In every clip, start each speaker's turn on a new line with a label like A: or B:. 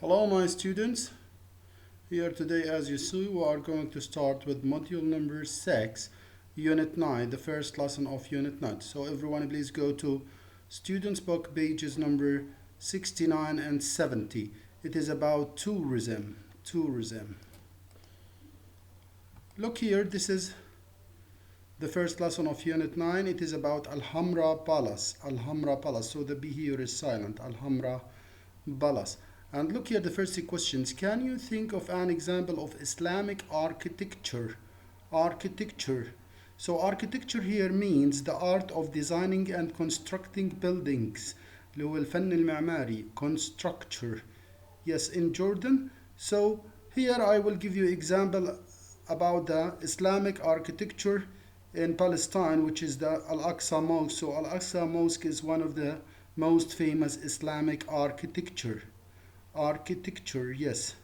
A: Hello my students, here today as you see we are going to start with module number 6, unit 9, the first lesson of unit 9. So everyone please go to students book pages number 69 and 70. It is about tourism. Look here, this is the first lesson of unit 9. It is about Hambra Palace. So the B here is silent, Hambra Palace. And look here, the first questions. Can you think of an example of Islamic architecture? So architecture here means the art of designing and constructing buildings. اللي هو الفن المعماري. Constructure. Yes, in Jordan. So here I will give you example about the Islamic architecture in Palestine, which is the Al-Aqsa Mosque. So Al-Aqsa Mosque is one of the most famous Islamic architecture, yes.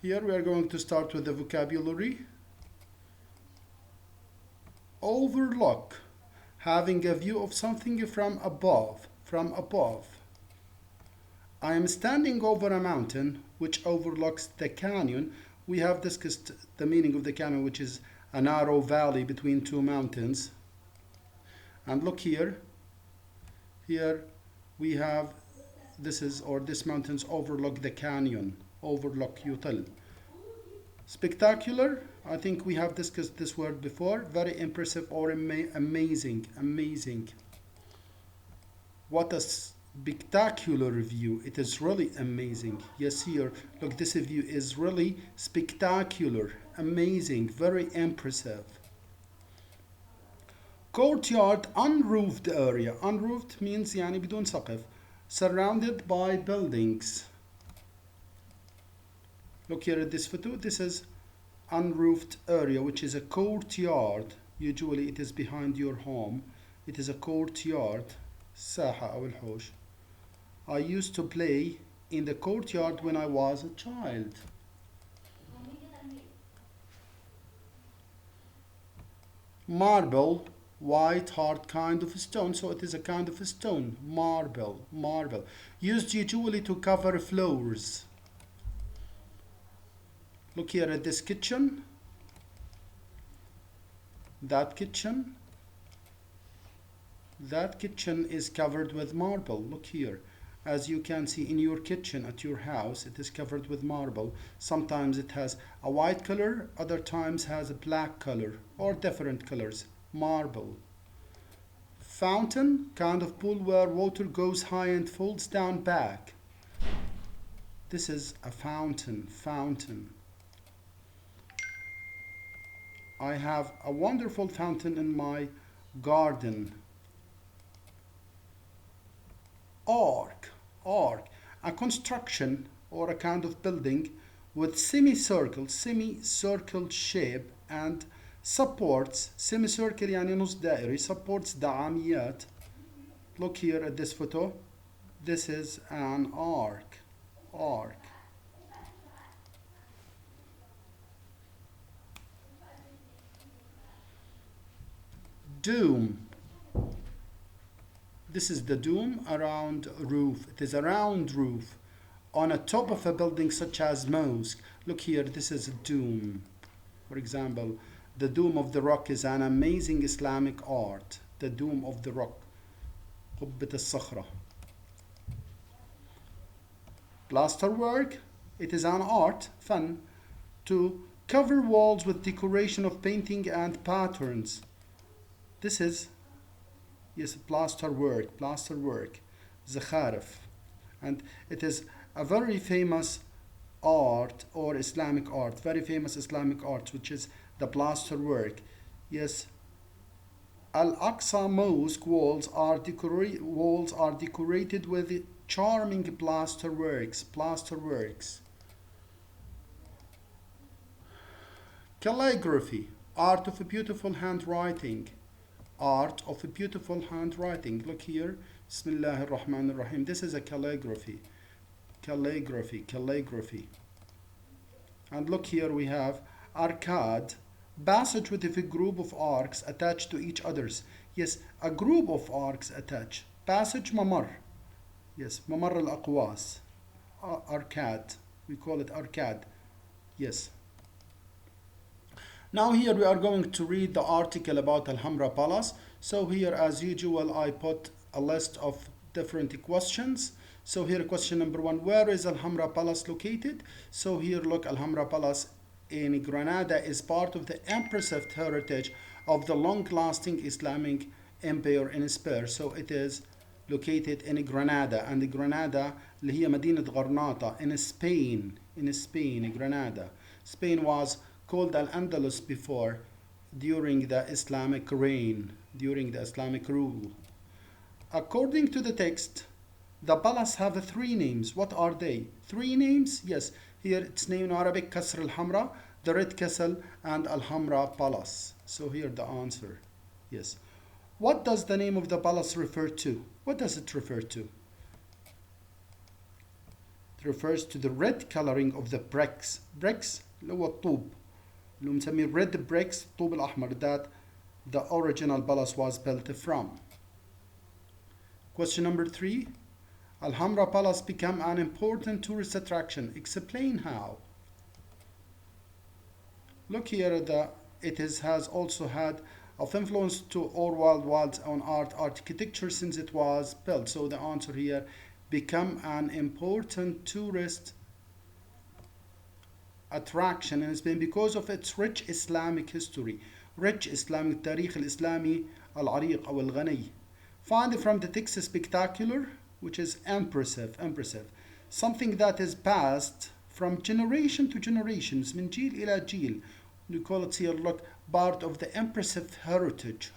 A: Here we are going to start with the vocabulary. Overlook, having a view of something from above. I am standing over a mountain which overlooks the canyon. We have discussed the meaning of the canyon, which is a narrow valley between two mountains. And look here we have this mountains overlook the canyon, overlook يطل. Spectacular, I think we have discussed this word before. Very impressive or amazing. What a spectacular view. It is really amazing. Yes, here look, this view is really spectacular, amazing, very impressive. Courtyard, unroofed area. Unroofed means يعني بدون سقف. Surrounded by buildings. Look here at this photo. This is unroofed area, which is a courtyard. Usually it is behind your home. It is a courtyard. ساحة أو الحوش. I used to play in the courtyard when I was a child. Marble, white hard kind of stone, so it is a kind of a stone. Marble, used usually to cover floors. Look here at this kitchen, that kitchen is covered with marble. Look here, as you can see in your kitchen at your house, it is covered with marble. Sometimes it has a white color, other times has a black color or different colors. Marble. Fountain, kind of pool where water goes high and falls down back. This is a fountain. I have a wonderful fountain in my garden. Arc, a construction or a kind of building with semicircle shape and supports. Semicircle يعني نص دائري, supports دعاميات. Look here at this photo. This is an arc. Dome. This is the dome, around roof. It is a round roof on a top of a building such as mosque. Look here, this is a dome. For example, the Dome of the Rock is an amazing Islamic art. The Dome of the Rock. قبة الصخرة. Plasterwork. It is an art, fun, to cover walls with decoration of painting and patterns. This is, yes, plasterwork. زخارف. And it is a very famous art or Islamic art, very famous Islamic art, which is the plasterwork. Yes, Al-Aqsa Mosque walls are decorated with charming plasterworks. Calligraphy, art of a beautiful handwriting. Look here, Bismillah ar-Rahman ar-Rahim. This is a calligraphy. And look here, we have arcade, passage with a group of arcs attached to each others. Yes, a group of arcs attached. passage mamar. Yes, mamar al-aqwas. Arcade. We call it arcade. Yes. Now here we are going to read the article about Alhambra Palace. So here as usual I put a list of different questions. So here question number 1, where is Alhambra Palace located? So here look, Alhambra Palace in Granada is part of the impressive heritage of the long-lasting Islamic empire in Spain. So it is located in Granada, and Granada اللي هي مدينة غرناطة in Spain, Granada. Spain was called Al-Andalus before, during the Islamic rule. According to the text, the palace have 3 names. What are they? 3 names? Yes. Here it's named in Arabic Qasr al-Hamra, the Red Castle, and Alhambra Palace. So here the answer. Yes. What does the name of the palace refer to? What does it refer to? It refers to the red coloring of the bricks. Bricks اللي هو الطوب اللي مسميه red bricks الطوب الأحمر that the original palace was built from. Question number 3. Alhambra Palace became an important tourist attraction. Explain how. Look here, has also had of influence to all worldwide on architecture since it was built. So the answer here, become an important tourist attraction in Spain because of its rich Islamic history. Rich Islamic التاريخ الإسلامي العريق أو الغني. Find from the text spectacular, which is impressive. Something that is passed from generation to generations, من جيل إلى جيل. We call it here, look, part of the impressive heritage.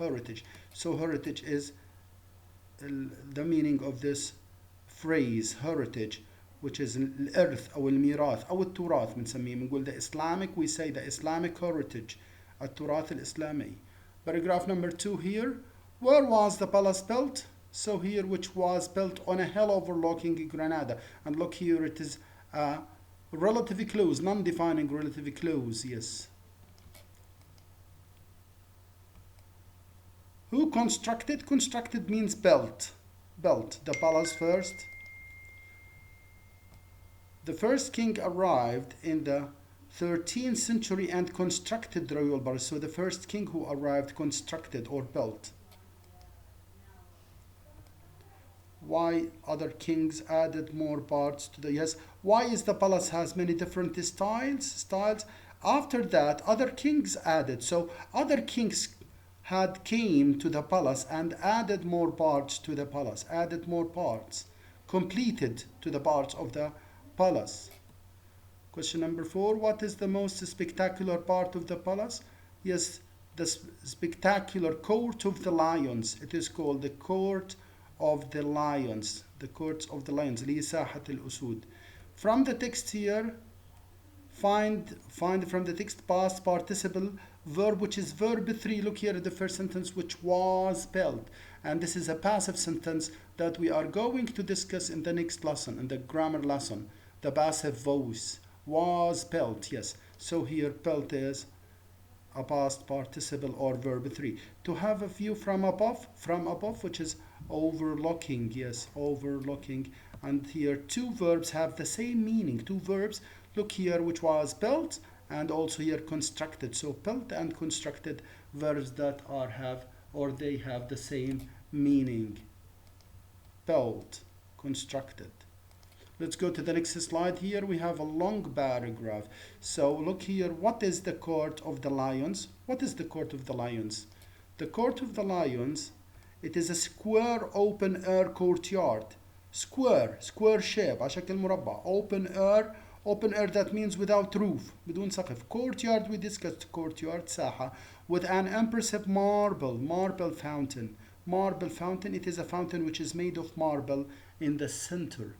A: So heritage is the meaning of this phrase, heritage, which is الإرث أو الميراث أو التراث بنسميه. بنقول the Islamic, we say the Islamic heritage, التراث الإسلامي. Paragraph number 2 here. Where was the palace built? So here, which was built on a hill overlooking Granada. And look here, it is a relative clause, non-defining relative clause. Yes. Who constructed? Constructed means built. Built the palace first. The first king arrived in the 13th century and constructed the royal palace. So the first king who arrived constructed or built. Why other kings added more parts to the... Yes. Why is the palace has many different styles? After that, other kings added. So other kings had came to the palace and added more parts to the palace. Added more parts. Completed to the parts of the palace. Question number 4. What is the most spectacular part of the palace? Yes, the spectacular court of the lions. It is called the court of the lions. The courts of the lions. اللي هي ساحة الأسود. From the text here, find from the text past participle verb, which is verb 3. Look here at the first sentence, which was built. And this is a passive sentence that we are going to discuss in the next lesson, in the grammar lesson. The passive voice. Was built, yes. So here built is a past participle or verb 3. To have a view from above, which is overlooking, yes, overlooking. And here 2 verbs have the same meaning. 2 verbs, look here, which was built, and also here constructed. So built and constructed verbs that have the same meaning. Built, constructed. Let's go to the next slide. Here we have a long paragraph. So look here, what is the court of the lions? What is the court of the lions? The court of the lions, it is a square open air courtyard. Square shape على شكل مربع. Open air, that means without roof, بدون سقف. Courtyard, we discussed courtyard, ساحة, with an impressive marble fountain. Marble fountain, it is a fountain which is made of marble in the center.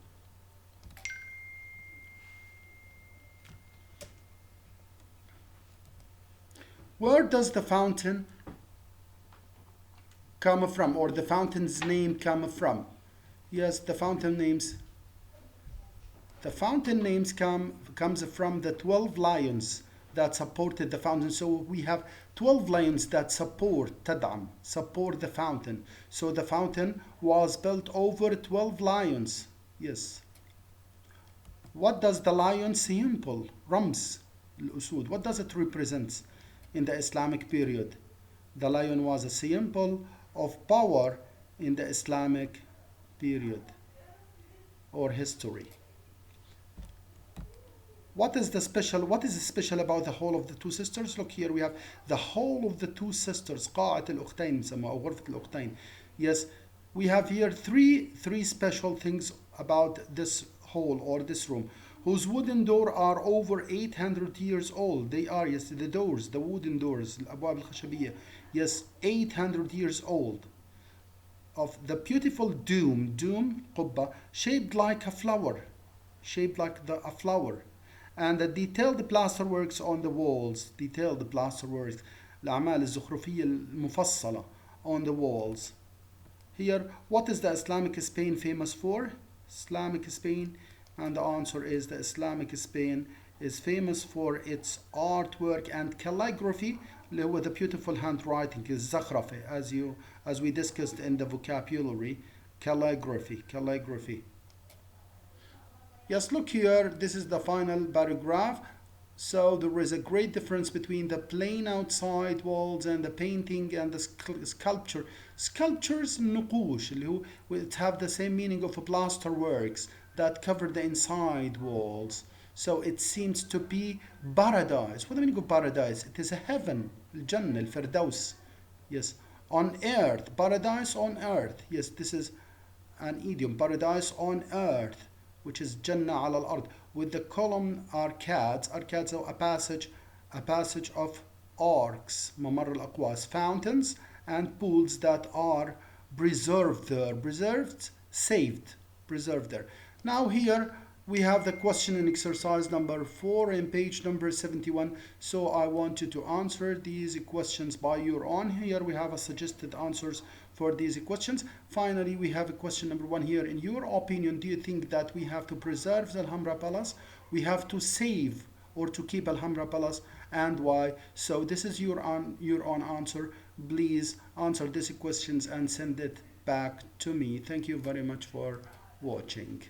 A: Where does the fountain come from, or the fountain's name come from? Yes, the fountain names comes from the 12 lions. that supported the fountain. So we have 12 lions that support the fountain. So the fountain was built over 12 lions. Yes. What does the lion symbol, Rams al-Usud, what does it represent in the Islamic period? The lion was a symbol of power in the Islamic period or history. What is special about the Hall of the Two Sisters? Look here, we have the Hall of the Two Sisters, قاعة الأختين بسموها أو غرفة الأختين. Yes, we have here three special things about this hall or this room, whose wooden door are over 800 years old. They are, yes, the doors, the wooden doors, الأبواب الخشبية, yes, 800 years old. Of the beautiful dome, قبة, shaped like a flower, a flower. And the detailed plasterworks on the walls, الأعمال الزخرفية المفصلة on the walls. Here, what is the Islamic Spain famous for? Islamic Spain, and the answer is the Islamic Spain is famous for its artwork and calligraphy with a beautiful handwriting, الزخرفة, as we discussed in the vocabulary, calligraphy. Yes, look here, this is the final paragraph. So there is a great difference between the plain outside walls and the painting and the sculpture. Sculptures نقوش اللي هو it have the same meaning of plaster works that cover the inside walls. So it seems to be paradise. What do you mean of paradise? It is a heaven, الجنة, الفردوس. Yes, on earth, paradise on earth. Yes, this is an idiom, paradise on earth, which is Jannah ala al-ard, with the column arcades are a passage of arcs, mamar al-aqwas, fountains and pools that are preserved there, preserved there. Now here we have the question in exercise number 4 in page number 71. So I want you to answer these questions by your own. Here we have a suggested answers for these questions. Finally, we have a question number 1 here. In your opinion, do you think that we have to preserve the Alhambra Palace? We have to save or to keep Alhambra Palace, and why? So this is your own answer. Please answer these questions and send it back to me. Thank you very much for watching.